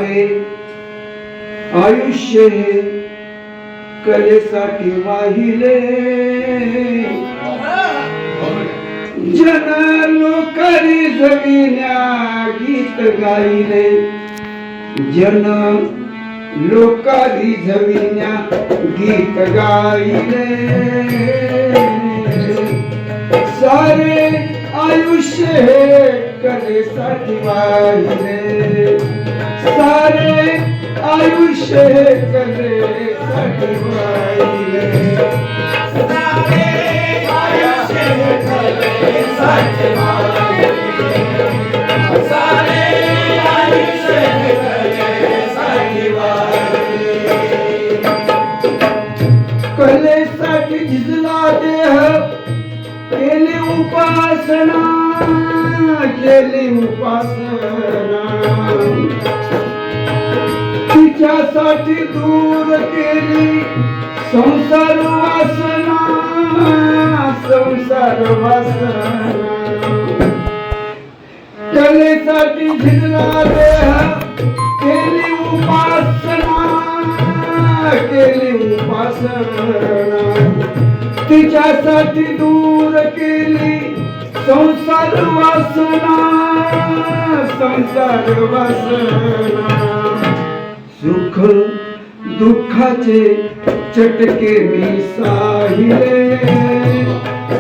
सारे आयुष्य हे कलेसाठी वाहिले जन लोकरी जविण्या गीत गायले जन लोकरी जविण्या गीत गायले सारे आयुष्य हे कलेसाठी वाहिले सारे आयुष्य हे कलेसाठी वाहिले सारे आयुष्य हे कलेसाठी वाहिले सारे आयुष्य हे कलेसाठी वाहिले कलेसाठी झिजला देह केली उपासना तिच्यासाठी दूर केली संसार वासना कलेसाठी झिजला देह केली उपासना तिच्यासाठी दूर केली संसार वासना सुख दुःखाचे चटके मी साहिले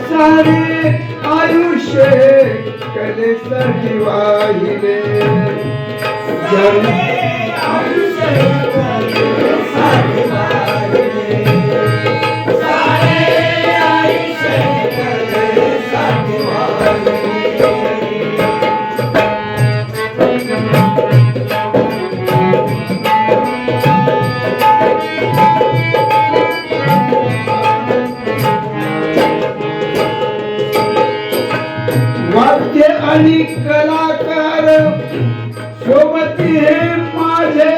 सारे आयुष्य कलेसाठी वाहिले आयुष्य कलेसाठी वाहिले वाद्य आणि कलाकार सोबती हे माझे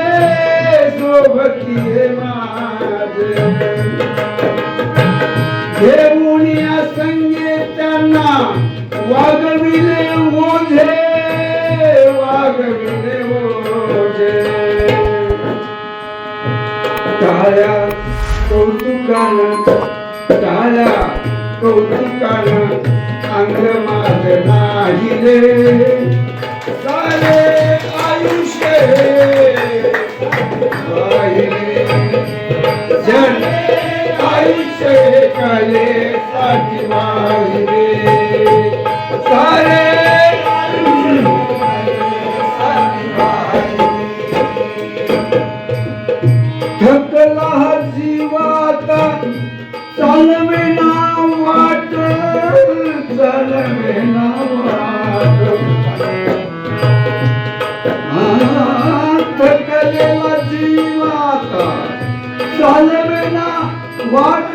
घेऊन या संगे त्यांना वागविले ओझे टाळ्या कौतुकानं अंग माझ नाहिले सारे आयुष्य जन आयुष्य कलेसाठी वाहिले सारे थकला जीवाता चालवेना वाट थकलेला जीवाता चालवेना वाट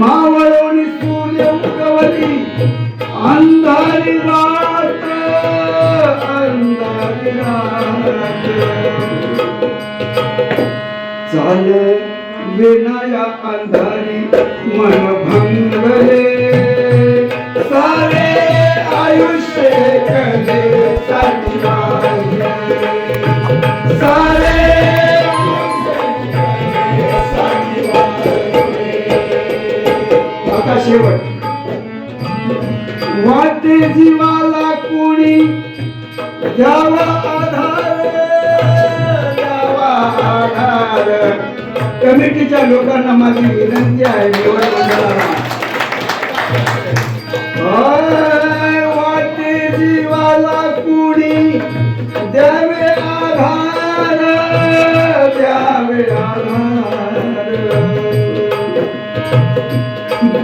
मावळवणी सूर्य उगवली अंधारी रात चाल विनाया अंधारी मन भंगले सारे आयुष्य कलेसाठी वाहिले सारे आता शेवट वाटे जीवाला कोणी द्यावा आधार कमिटीच्या लोकांना माझी विनंती आहे वाटे जीवाला कुणी द्यावे आधार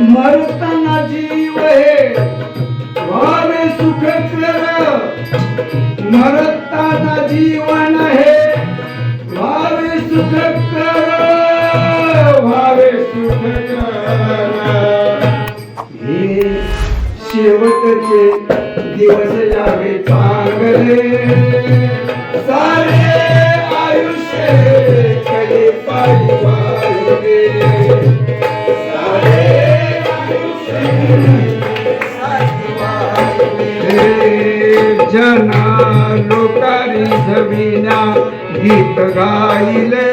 मरताना जीव हे व्हावे सुखकर मरताना जीवन हे व्हावे सुखकर हे शेवटचे दिवस यावे चांगले सारे आयुष्य कलेसाठी वाहिले सारे आयुष्य कलेसाठी वाहिले अंगणा लोकारी झविण्या गीत गाईले